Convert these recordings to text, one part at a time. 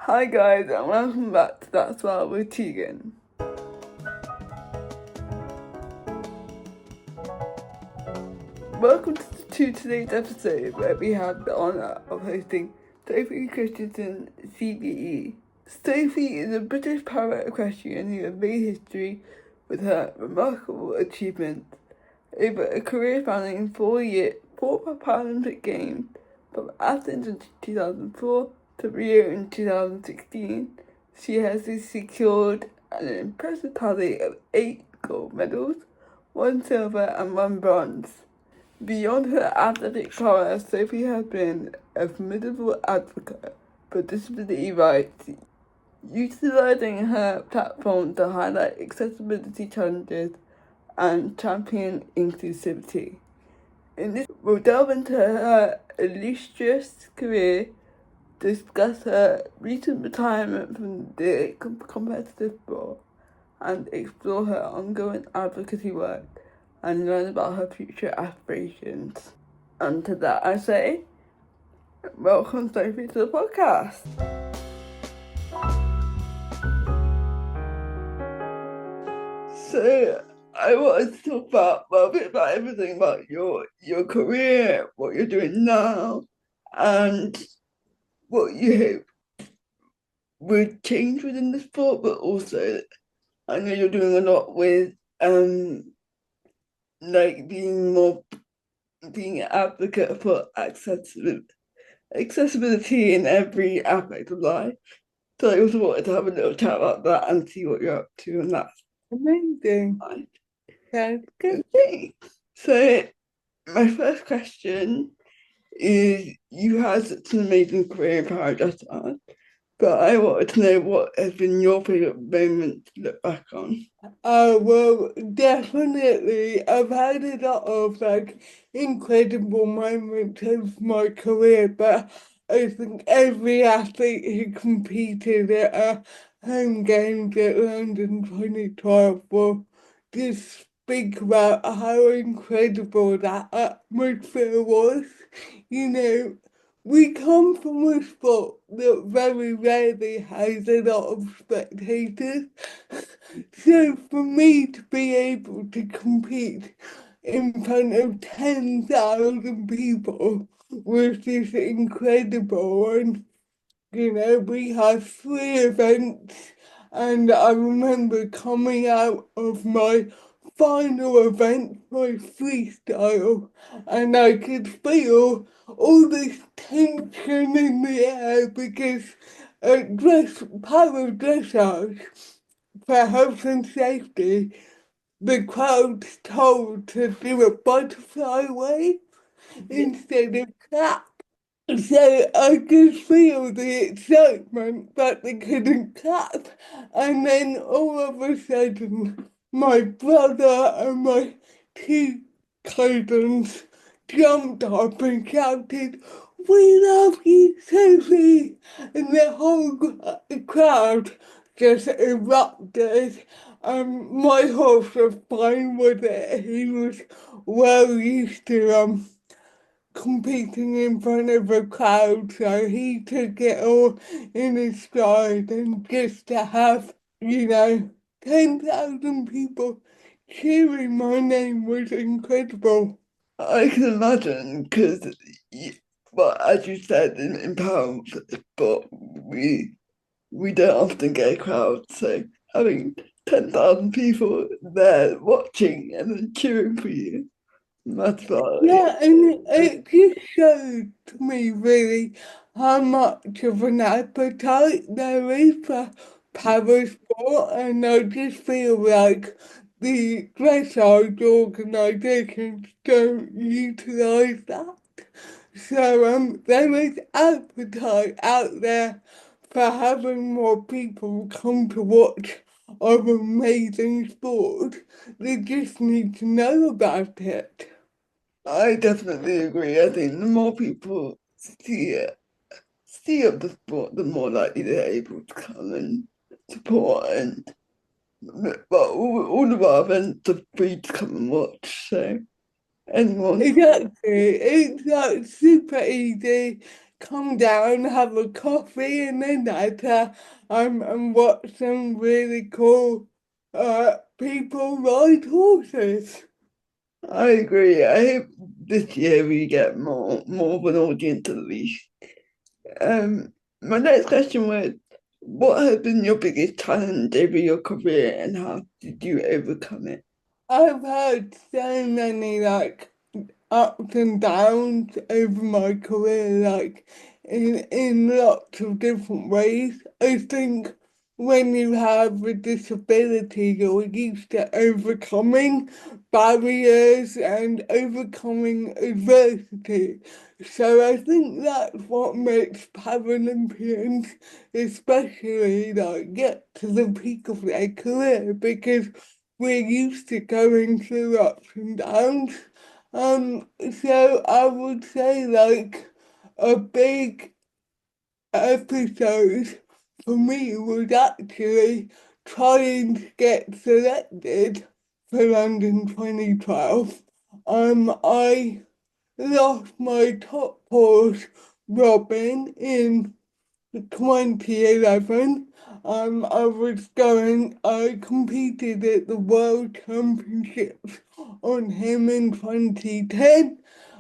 Hi guys, and welcome back to That's Why with Tegan. Welcome to today's episode where we have the honour of hosting Sophie Christiansen, CBE. Sophie is a British para-equestrian who has made history with her remarkable achievements over a career spanning 4 Paralympic Games from Athens in 2004 to Rio in 2016. She has secured an impressive tally of 8 gold medals, 1 silver and 1 bronze. Beyond her athletic prowess, Sophie has been a formidable advocate for disability rights, utilising her platform to highlight accessibility challenges and champion inclusivity. In this, we'll delve into her illustrious career, discuss her recent retirement from the competitive sport, and explore her ongoing advocacy work and learn about her future aspirations. And to that I say, welcome Sophie to the podcast. So I wanted to talk about a bit about everything about your career, what you're doing now, and what you hope would change within the sport, but also I know you're doing a lot with like being an advocate for accessibility in every aspect of life. So I also wanted to have a little chat about that and see what you're up to, and that's Amazing. fine. Sounds good. Okay. So my first question is, you had such an amazing career in para-dressage, but I wanted to know what has been your favourite moment to look back on. Well, definitely. I've had a lot of incredible moments of my career, but I think every athlete who competed at home games at London 2012 will just speak about how incredible that atmosphere was. You know, we come from a sport that very rarely has a lot of spectators. So for me to be able to compete in front of 10,000 people was just incredible. And, we had 3 events, and I remember coming out of my final event, my freestyle, and I could feel all this tension in the air because power dressage for health and safety, the crowd's told to do a butterfly wave instead of clap. So I could feel the excitement, but they couldn't clap. And then all of a sudden, my brother and my 2 cousins jumped up and shouted, "We love you, Sophie!" And the whole crowd just erupted. My horse was fine with it. He was well used to competing in front of a crowd, so he took it all in his stride. And just to have, 10,000 people cheering my name was incredible. I can imagine because, well, as you said, in power sport, we don't often get a crowd, so having 10,000 people there watching and then cheering for you, that's like, Yeah, and it just showed to me really how much of an appetite there is for power sport, and I just feel like the dressage organisations don't utilise that. So there is appetite out there for having more people come to watch our amazing sport. They just need to know about it. I definitely agree. I think the more people see of the sport, the more likely they're able to come and support. And but all of our events are free to come and watch, so anyone. Exactly. It's like super easy. come down, have a coffee, and then and watch some really cool people ride horses. I agree. I hope this year we get more of an audience at least. My next question was, what has been your biggest challenge over your career and how did you overcome it? I've had so many ups and downs over my career, in lots of different ways. I think when you have a disability, you're used to overcoming barriers and overcoming adversity. So I think that's what makes Paralympians especially get to the peak of their career because we're used to going through ups and downs. So I would say a big episode for me was actually trying to get selected for London 2012. I lost my top horse, Robin, in 2011. I competed at the World Championships on him in 2010.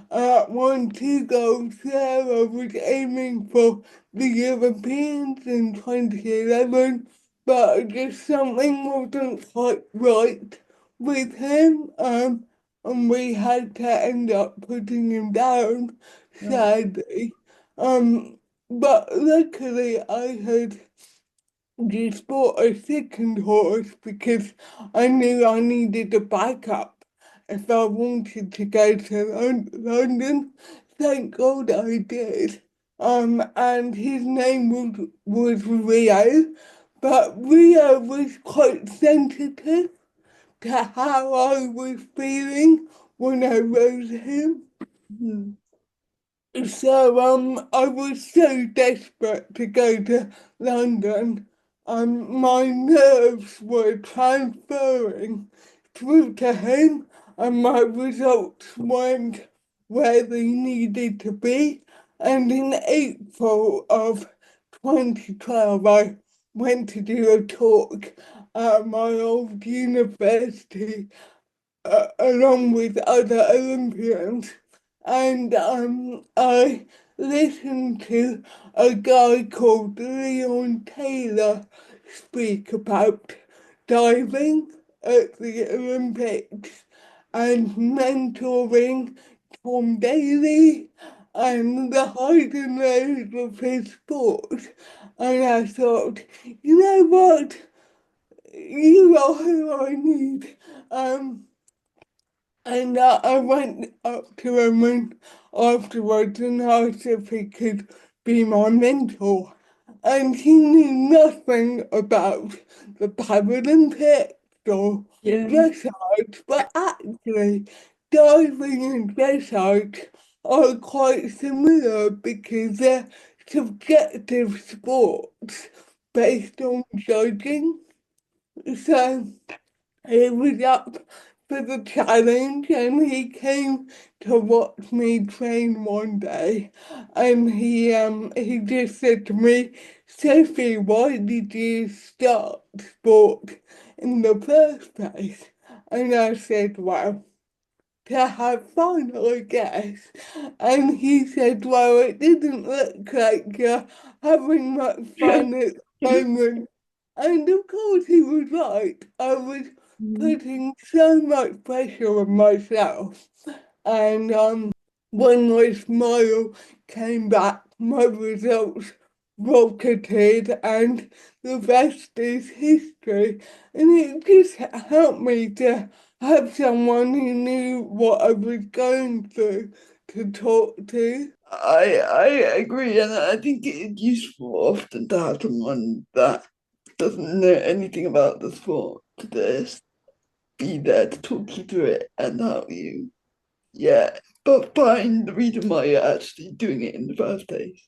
Won 2 goals there. I was aiming for the Europeans in 2011, but just something wasn't quite right with him. And we had to end up putting him down, Right. sadly. But luckily, I had just bought a second horse because I knew I needed a backup if I wanted to go to London. Thank God I did. And his name was Rio, but Rio was quite sensitive to how I was feeling when I rode him. Hmm. So I was so desperate to go to London. My nerves were transferring through to him, and my results weren't where they needed to be. And in April of 2012, I went to do a talk at my old university along with other Olympians, and I listened to a guy called Leon Taylor speak about diving at the Olympics and mentoring Tom Daly and the highs and lows of his sport. And I thought, you know what? You are who I need. And I went up to him and afterwards and asked if he could be my mentor. And he knew nothing about the Paralympics or Yeah. dressage, but actually diving and dressage are quite similar because they're subjective sports based on judging. So he was up for the challenge and he came to watch me train one day and he just said to me, Sophie, why did you start sport in the first place? And I said, well, to have fun, I guess. And he said, well, it didn't look like you're having much fun at the moment. And of course, he was right. I was putting so much pressure on myself. And when my smile came back, my results rocketed, and the rest is history. And it just helped me to have someone who knew what I was going through to talk to. I agree, and I think it's useful often to have someone that doesn't know anything about the sport to just be there to talk you through it and help you. Yeah, but find the reason why you're actually doing it in the first place.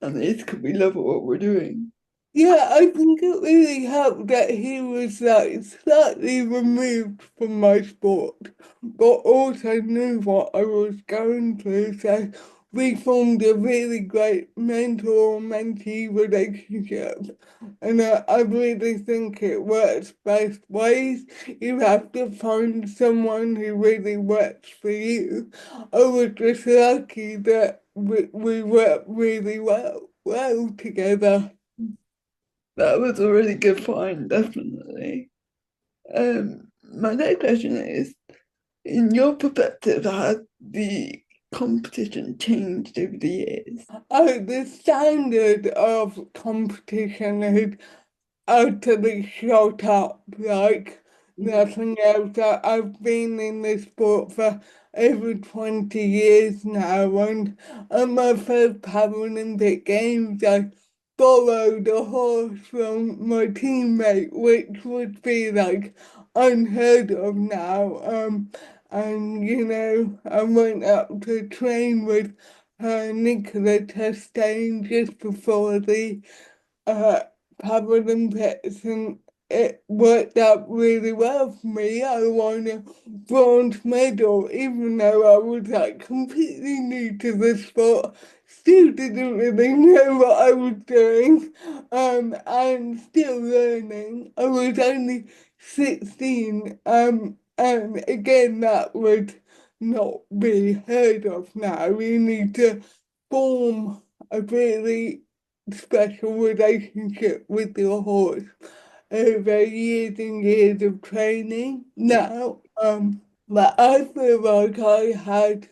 And it's because we love what we're doing. Yeah, I think it really helped that he was slightly removed from my sport, but also knew what I was going through. So we formed a really great mentor-mentee relationship. And I really think it works both ways. You have to find someone who really works for you. I was just lucky that we work really well together. That was a really good point, definitely. My next question is, in your perspective, has the competition changed over the years? Oh, the standard of competition has utterly shut up like nothing else. I've been in this sport for over 20 years now, and at my first Paralympic Games, I borrowed a horse from my teammate, which would be like unheard of now. And I went up to train with Nicola Chastain just before the uh, Paralympics, and it worked out really well for me. I won a bronze medal, even though I was like completely new to the sport. Still didn't really know what I was doing, and still learning. I was only 16, and again, that would not be heard of now. You need to form a really special relationship with your horse over years and years of training now. But I feel like I had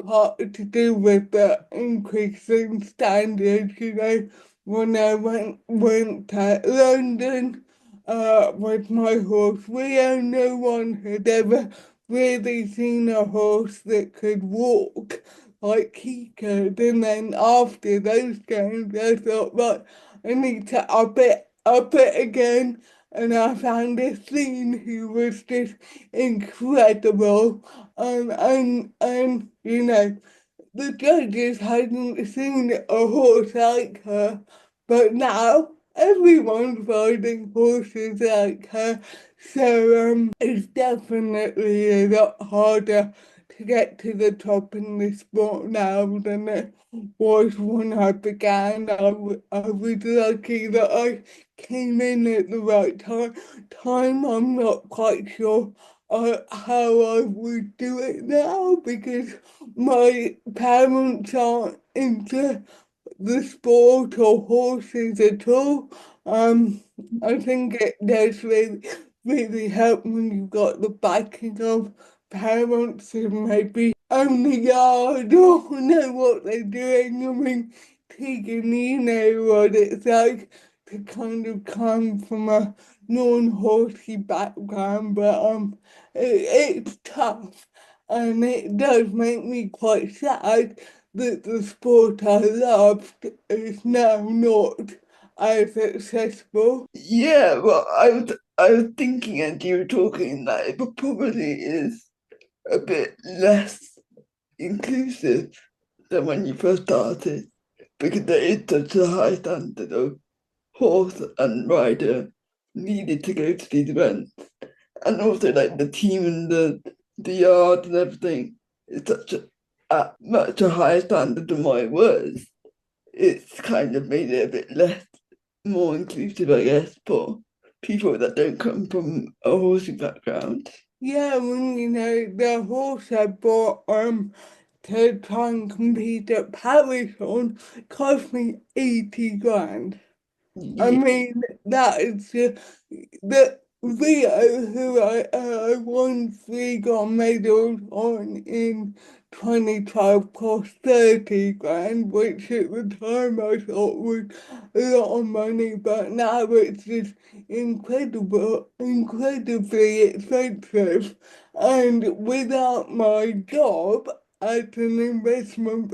part to do with the increasing standards, when I went to London with my horse. Rio, no one had ever really seen a horse that could walk like he could. And then after those games, I thought, right, I need to up it again. And I found a scene who was just incredible. And the judges hadn't seen a horse like her, but now everyone's riding horses like her. So it's definitely a lot harder to get to the top in this sport now than it was when I began. I was lucky that I came in at the right time. I'm not quite sure how I would do it now because my parents aren't into the sport or horses at all. I think it does really help when you've got the backing of parents who maybe own the yard or know what they're doing. I mean, Tegan, you know what it's like to kind of come from a non-horsey background, but it's tough, and it does make me quite sad that the sport I loved is now not as accessible. Yeah, well, I was thinking as you were talking that it probably is a bit less inclusive than when you first started because there is such a high standard of horse and rider needed to go to these events. And also like the team and the yard and everything is such a much a higher standard than what it was. It's kind of made it a bit less more inclusive, I guess, for people that don't come from a horsey background. Yeah, when the horse I bought to try and compete at Paris on cost me 80 grand. I Yeah. mean, that is the Rio, who I won 3 gold medals on in 2012, cost 30 grand, which at the time I thought was a lot of money, but now it's just incredibly expensive. And without my job at an investment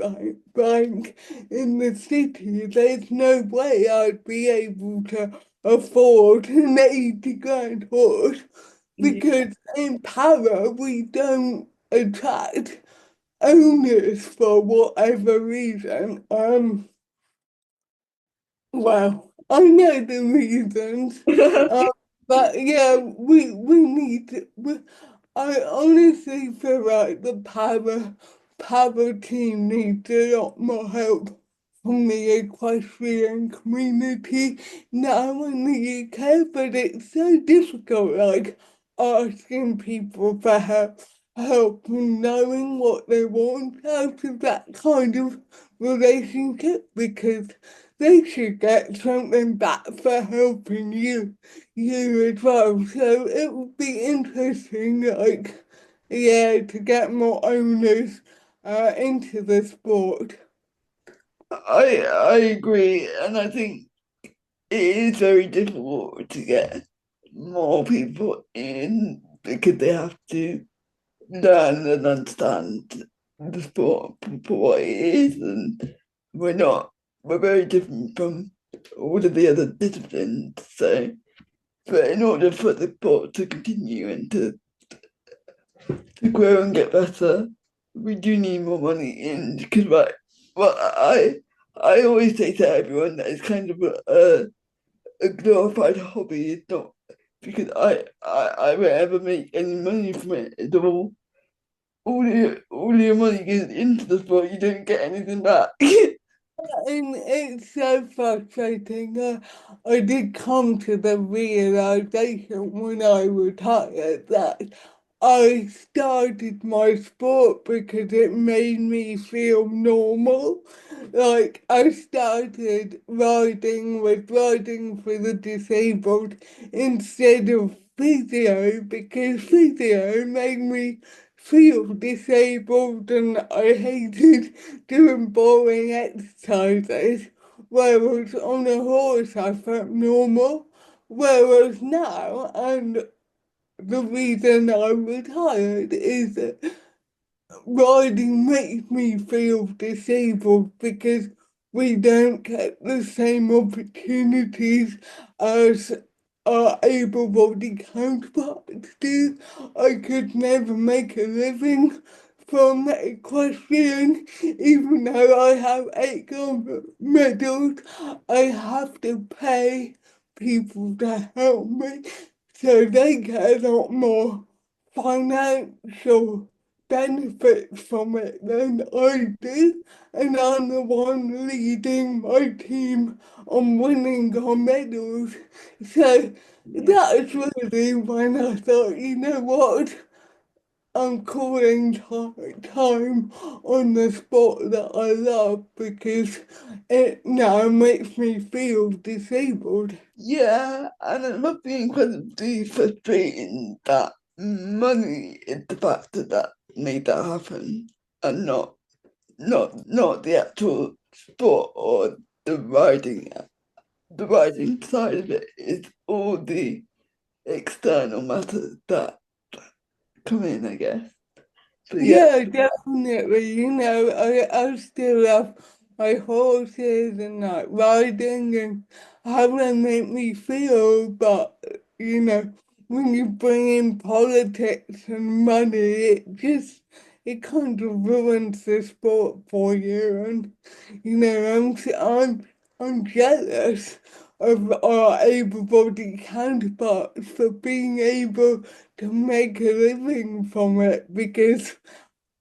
bank in the city, there's no way I'd be able to afford an 80 grand horse because in Para we don't attract owners for whatever reason. Well, I know the reasons, but yeah, we need to. I honestly feel like the Para para team needs a lot more help from the equestrian community now in the UK, but it's so difficult, like asking people for help and knowing what they want out of that kind of relationship because they should get something back for helping you as well. So it would be interesting, like, yeah, to get more owners into the sport. I agree, and I think it is very difficult to get more people in because they have to learn and understand the sport for what it is, and we're not we're very different from all of the other disciplines. So, but in order for the sport to continue and to grow and get better, we do need more money in because well I always say to everyone that it's kind of a glorified hobby. It's not because I won't ever make any money from it at all your money goes into the sport, you don't get anything back. And it's so frustrating. I did come to the realization when I retired that I started my sport because it made me feel normal. Like I started riding for the disabled instead of physio because physio made me feel disabled and I hated doing boring exercises, whereas on a horse I felt normal. Whereas now, and the reason I retired is that riding makes me feel disabled because we don't get the same opportunities as our able-bodied counterparts do. I could never make a living from equestrian, even though I have 8 gold medals. I have to pay people to help me, so they get a lot more financial benefits from it than I do, and I'm the one leading my team on winning our medals. So that's really when I thought, you know what, I'm calling time on the sport that I love because it now makes me feel disabled. Yeah, and it must be incredibly frustrating that money is the factor that made that happen, and not the actual sport or the riding. The riding side of it is all the external matters that come in, I guess. But yeah, Yeah, definitely. I still love my horses and like riding and how they make me feel, but when you bring in politics and money, it kind of ruins the sport for you. And I'm jealous of our able-bodied counterparts for being able to make a living from it because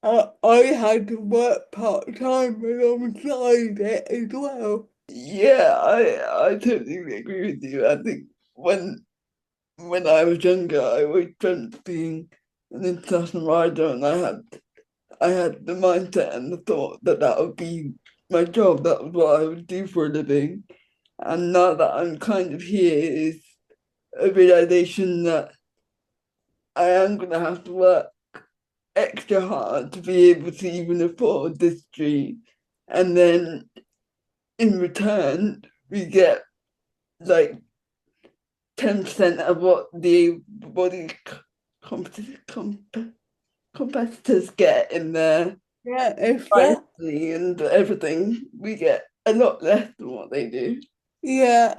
I had to work part-time alongside it as well. yeah, I totally agree with you. I think when I was younger, I always dreamt of being an international rider, and I had the mindset and the thought that that would be my job. That was what I would do for a living. And now that I'm kind of here, is a realization that I am gonna have to work extra hard to be able to even afford this dream. And then in return, we get like 10% of what the body competitors get in their Yeah, if prize that money and everything. We get a lot less than what they do. Yeah,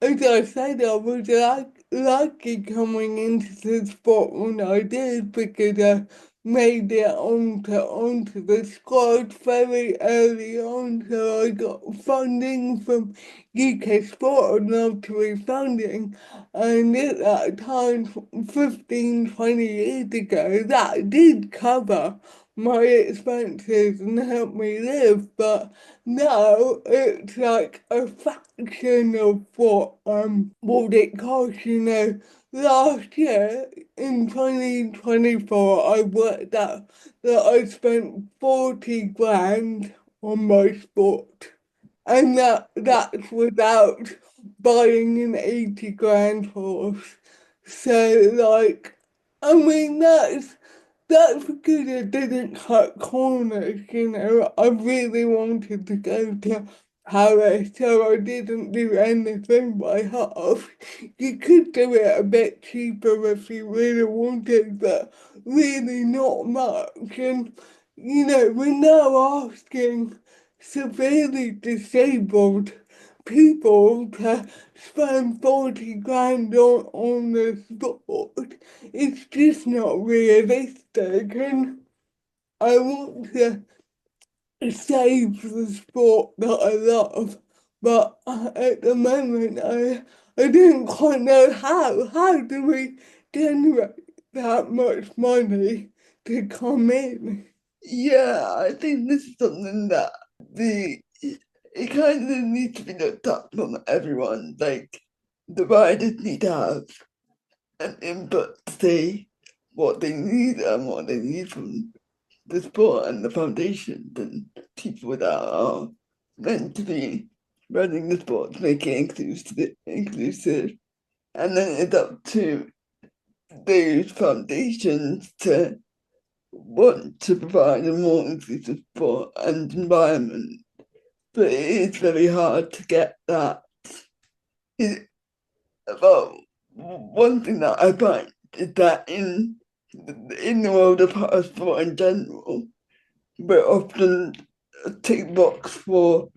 as I said, I was lucky coming into the sport when I did because I made it onto the squad very early on, so I got funding from UK Sport and Lottery funding, and at that time, 15, 20 years ago, that did cover my expenses and help me live, but now it's like a fraction of what it costs, you know. Last year in 2024 I worked out that I spent 40 grand on my sport. And that's without buying an 80 grand horse. So like I mean that's because I didn't cut corners, you know. I really wanted to go to Paris, so I didn't do anything by half. You could do it a bit cheaper if you really wanted, but really not much. And, you know, we're now asking severely disabled people to spend 40 grand on the sport. It's just not realistic, and I want to save the sport that I love, but at the moment I don't quite know how. How do we generate that much money to come in? Yeah, I think this is something that the it kind of needs to be looked up from everyone. Like the riders need to have an input to say what they need and what they need from the sport and the foundation and people that are meant to be running the sport to make it inclusive. And then it's up to those foundations to want to provide a more inclusive sport and environment. But it is very hard to get that. It, about one thing that I find is that in the world of power sport in general, we're often a tick box for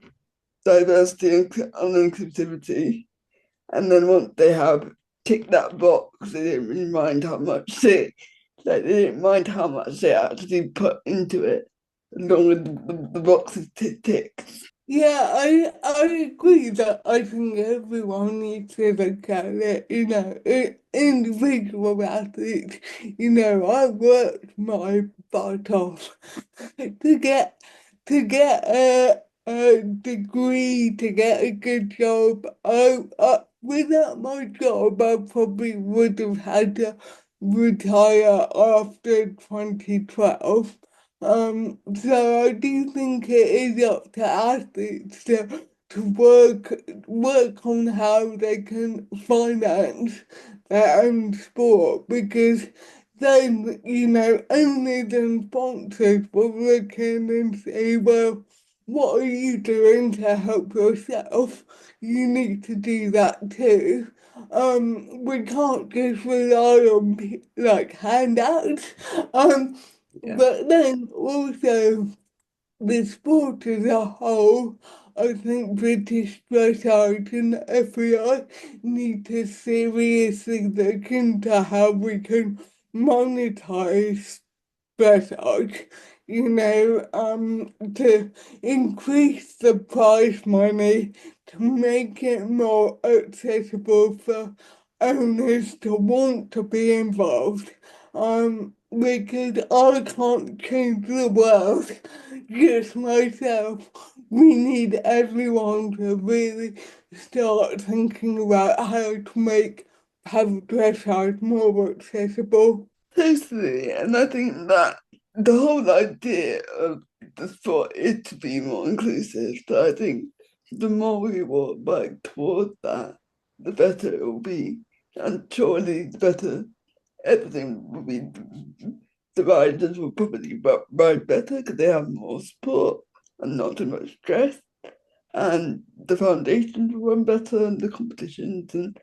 diversity and inclusivity. And then once they have ticked that box, they didn't really mind how much they didn't mind how much they actually put into it, as long as the box is ticked. Yeah, I agree that I think everyone needs to look at it, you know, individual athletes. You know, I worked my butt off to get a degree, to get a good job. Without my job, I probably would have had to retire after 2012. So I do think it is up to athletes to work on how they can finance their own sport, because then, you know, only the sponsors will look in and say, well, what are you doing to help yourself? You need to do that too. We can't just rely on like handouts. Yeah. But then also the sport as a whole, I think British dressage and FAI need to seriously look into how we can monetize dressage, you know, to increase the prize money to make it more accessible for owners to want to be involved. Because I can't change the world just myself. We need everyone to really start thinking about how to make public dressage more accessible. Totally. And I think that the whole idea of the sport is to be more inclusive. So I think the more we work towards that, the better it will be. And surely the better everything will be. The riders will probably ride better because they have more support and not too much stress. And the foundations will run better and the competitions, and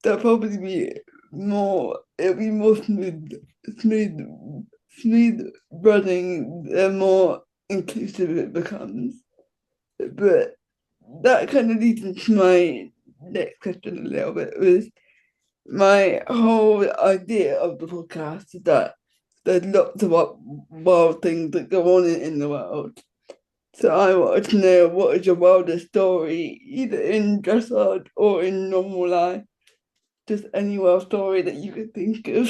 there'll probably be it'll be more smooth, smooth running, the more inclusive it becomes. But that kind of leads into my next question a little bit, was my whole idea of the podcast is that there's lots of wild things that go on in the world. So I wanted to know, what is your wildest story, either in dressage or in normal life? Just any wild story that you could think of.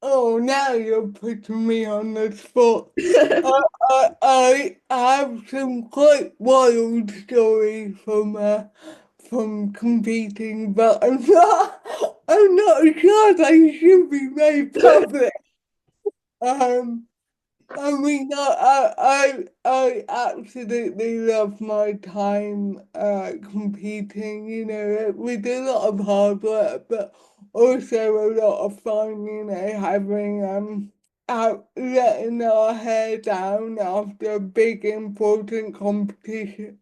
Oh, now you're putting me on the spot. I have some quite wild stories from competing, but I'm not sure they should be made public. Um, I mean, I absolutely love my time competing, you know, with a lot of hard work, but also a lot of fun, you know, having out letting our hair down after a big important competition.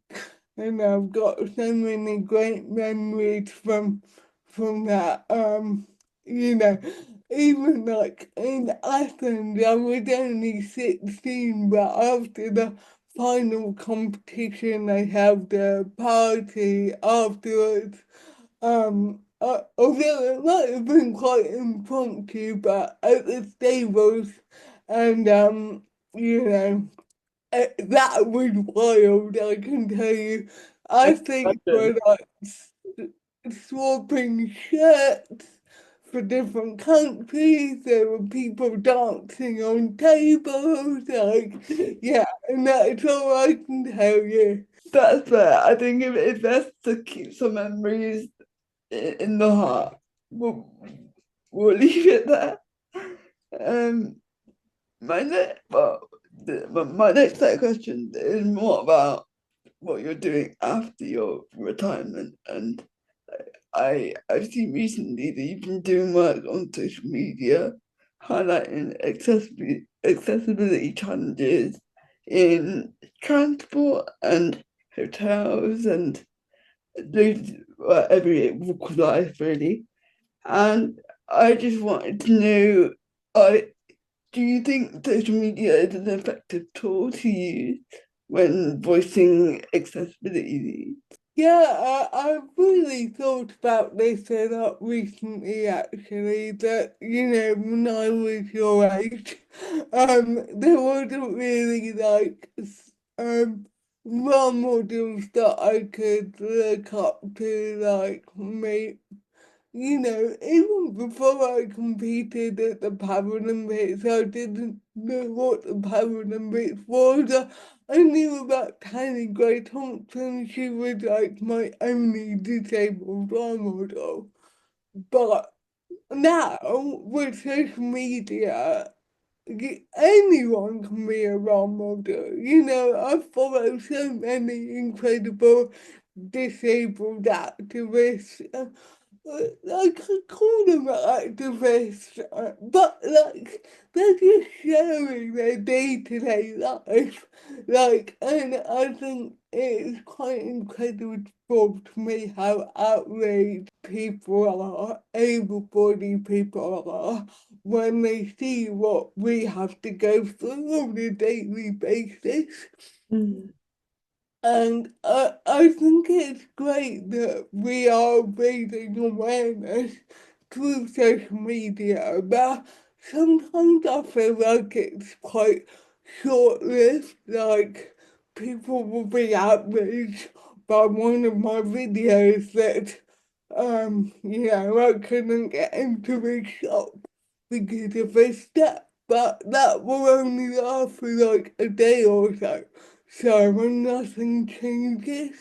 And I've got so many great memories from that. You know, even like in Athens, I was only 16, but after the final competition, they held a party afterwards. Although it might have been quite impromptu, but at the stables, and you know. That was wild, I can tell you. I think we're like swapping shirts for different countries. There were people dancing on tables, like, yeah, and that's all I can tell you. That's fair. I think if it's best to keep some memories in the heart, we'll leave it there. Um, my next set of questions is more about what you're doing after your retirement, and I've seen recently that you've been doing work on social media highlighting accessibility challenges in transport and hotels and those every walk of life really. And I just wanted to know, do you think social media is an effective tool to use when voicing accessibility needs? Yeah, I've really thought about this a lot recently, actually, that, you know, when I was your age, there wasn't really like, role models that I could look up to, like, me, you know, even before I competed at the Paralympics, I didn't know what the Paralympics was. I knew about Tiny Gray Thompson. She was like my only disabled role model. But now, with social media, anyone can be a role model. You know, I follow so many incredible disabled activists. I could call them activists, but like they're just sharing their day-to-day life. Like, and I think it's quite incredible to me how outraged people are, able-bodied people are, when they see what we have to go through on a daily basis. Mm. And I think it's great that we are raising awareness through social media, but sometimes I feel like it's quite short-lived, like people will be outraged by one of my videos that, you know, I couldn't get into a shop because of a step, but that will only last for like a day or so. So when nothing changes,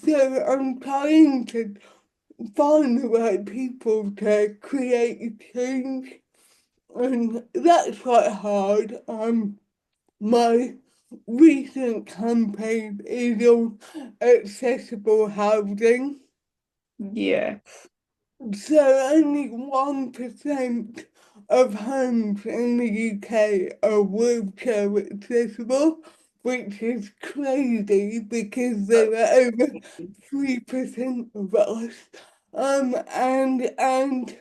so I'm trying to find the right people to create change, and that's quite hard. My recent campaign is on accessible housing. Yeah. So only 1% of homes in the UK are wheelchair accessible, which is crazy because there are over 3% of us. And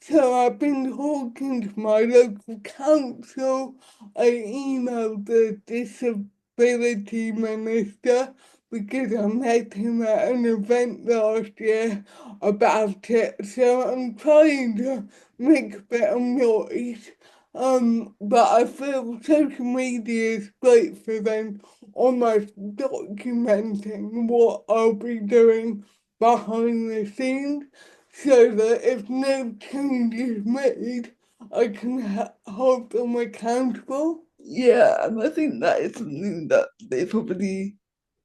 so I've been talking to my local council. I emailed the disability minister because I met him at an event last year about it. So I'm trying to make a bit of noise. But I feel social media is great for then almost documenting what I'll be doing behind the scenes so that if no change is made, I can hold them accountable. Yeah, and I think that is something that they probably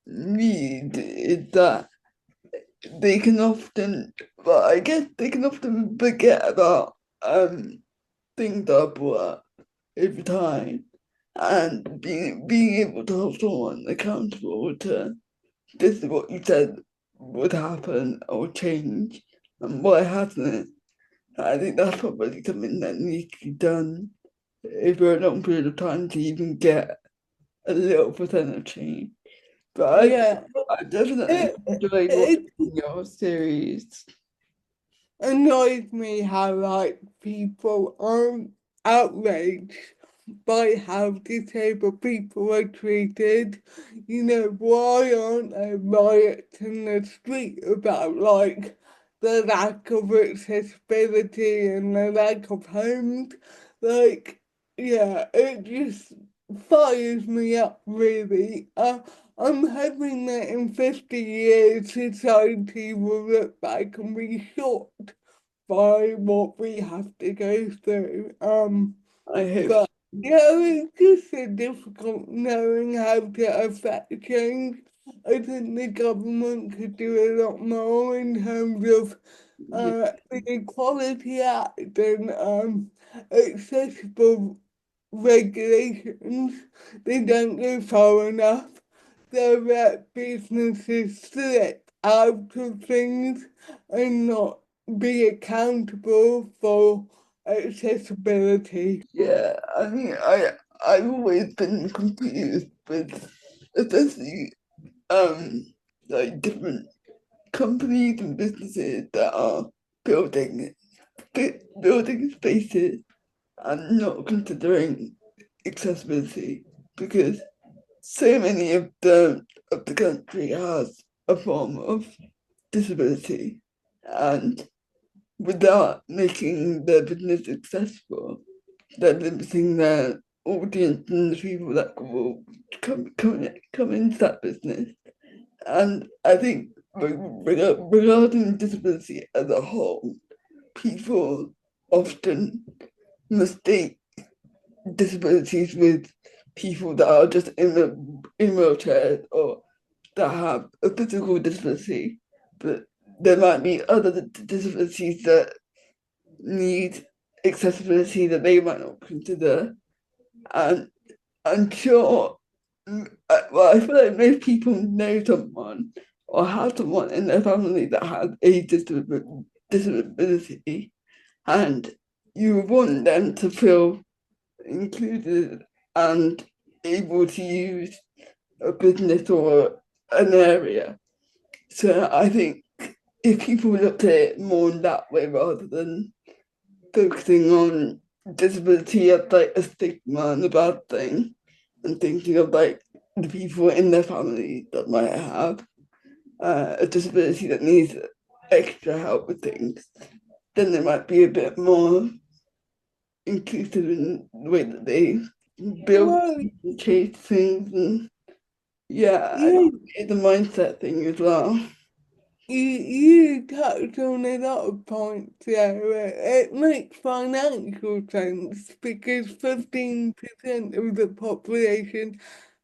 need, is that they can often, well, I guess they can often forget about things that are brought up over time, and being able to hold someone accountable to this is what you said would happen or change and why hasn't it. I think that's probably something that needs to be done over a long period of time to even get a little percent of change. But Yeah, I definitely it, enjoyed it watching your series. annoys me how like people are outraged by how disabled people are treated. You know, why aren't there riots in the street about like the lack of accessibility and the lack of homes? Like, yeah, it just fires me up really. I'm hoping that in 50 years society will look back and be shocked by what we have to go through. I hope. But yeah, it's just so difficult knowing how to affect change. I think the government could do a lot more in terms of Yeah, the Equality Act and accessible regulations. They don't go far enough. They let businesses slip out of things and not be accountable for accessibility. yeah. I mean, I've always been confused with, especially um, like different companies and businesses that are building building spaces and not considering accessibility, because so many of the country has a form of disability, and without making the business accessible, they're limiting their audience and the people that will come into that business. And I think regarding disability as a whole, people often mistake disabilities with people that are just in wheelchairs or that have a physical disability, but there might be other disabilities that need accessibility that they might not consider. And I'm sure, well, I feel like most people know someone or have someone in their family that has a disability, and you want them to feel included and able to use a business or an area. So I think if people looked at it more in that way rather than focusing on disability as like a stigma and a bad thing, and thinking of like the people in their family that might have a disability that needs extra help with things, then they might be a bit more inclusive in the way that they build Well, and chase things. And yeah, I yeah, think it's a mindset thing as well. you touched on a lot of points there. It makes financial sense because 15% of the population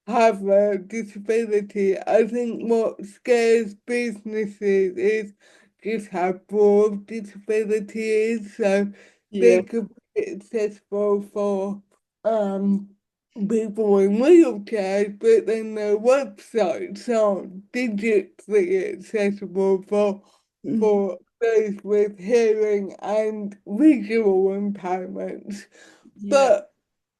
have a disability. I think what scares businesses is just how broad disability is. So Yeah, they could be accessible for um people in wheelchairs, but then their websites aren't digitally accessible mm, for those with hearing and visual impairments. yeah, But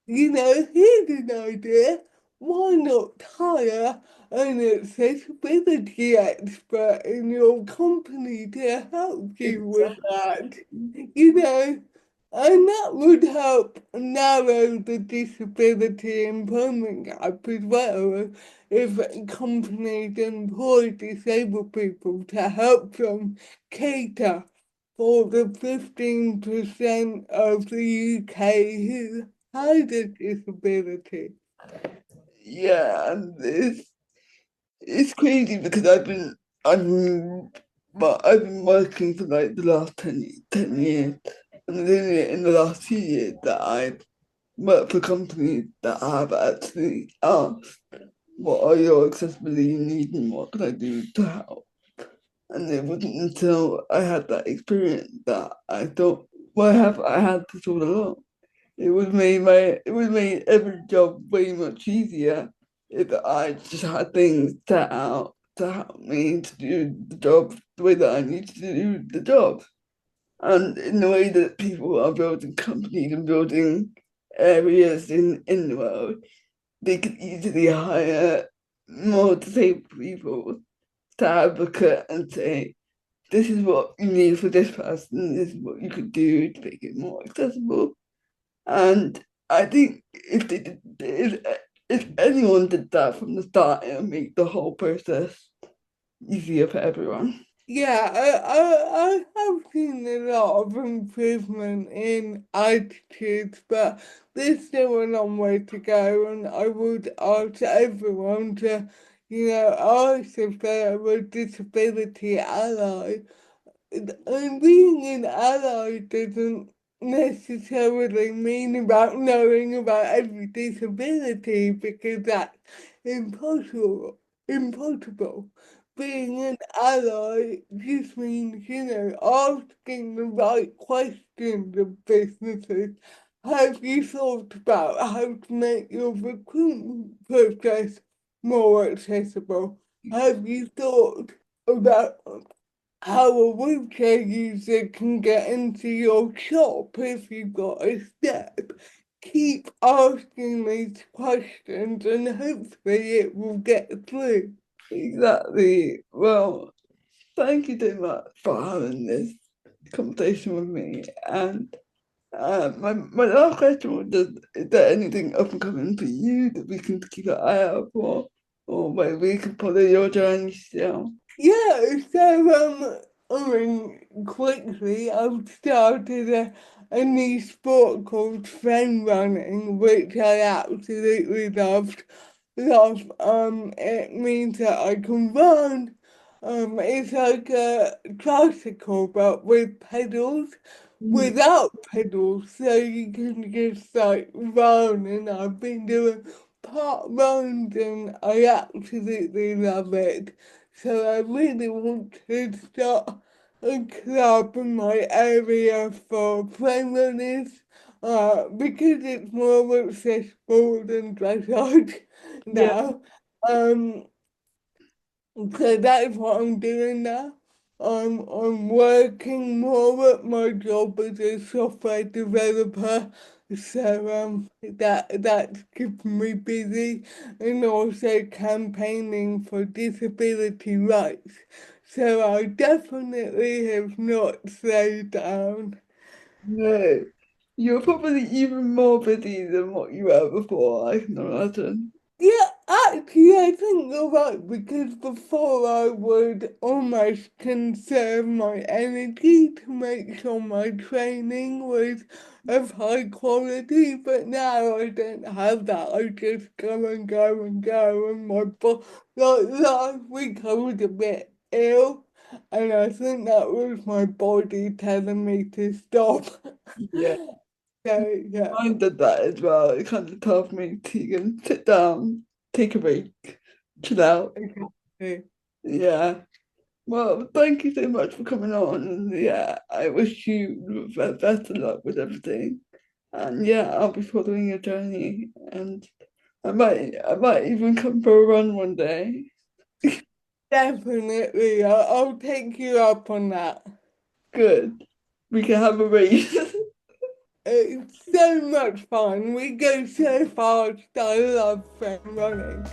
you know, here's an idea. Why not hire an accessibility expert in your company to help you with exactly. that? You know, and that would help narrow the disability employment gap as well if companies employ disabled people to help them cater for the 15% of the UK who has a disability. Yeah, and it's crazy because I've been, but I've been working for like the last 10 years, And then in the last 2 years that I've worked for companies that have actually asked, what are your accessibility needs and what can I do to help? And it wasn't until I had that experience that I thought, why have I had this all along? It would made every job way much easier if I just had things set out to help me to do the job the way that I need to do the job. And in the way that people are building companies and building areas in the world, they could easily hire more disabled people to advocate and say, this is what you need for this person, this is what you could do to make it more accessible. And I think if anyone did that from the start, it would make the whole process easier for everyone. Yeah, I have seen a lot of improvement in attitudes, but there's still a long way to go, and I would ask everyone to, ask if they're a disability ally. And being an ally doesn't necessarily mean about knowing about every disability because that's impossible. Impossible. Being an ally just means, asking the right questions of businesses. Have you thought about how to make your recruitment process more accessible? Have you thought about how a wheelchair user can get into your shop if you've got a step? Keep asking these questions and hopefully it will get through. Exactly. Well, thank you so much for having this conversation with me. And my last question was, is there anything up and coming for you that we can keep an eye out for, or where we can follow your journey still? Yeah, so quickly, I've started a new sport called friend running, which I absolutely loved. It means that I can run. It's like a tricycle but with pedals, Mm. without pedals, so you can just like run. And I've been doing park runs, and I absolutely love it. So I really want to start a club in my area for friend runners, because it's more accessible than dressage Yeah, now. Um, so that's what I'm doing now. I'm working more at my job as a software developer, so that's keeping me busy, and also campaigning for disability rights. So I definitely have not slowed down. no. You're probably even more busy than what you were before, I can imagine. Yeah, actually, I think you're right because before I would almost conserve my energy to make sure my training was of high quality, but now I don't have that. I just go and go and go, and like last week I was a bit ill, and I think that was my body telling me to stop. Yeah. So, yeah. I did that as well. It kind of told me to sit down, take a break, chill out. Okay. Yeah. Well, thank you so much for coming on. And yeah, I wish you the best of luck with everything. And yeah, I'll be following your journey. And I might even come for a run one day. Definitely, I'll take you up on that. Good. We can have a race. It's so much fun. We go so fast. I love fun running.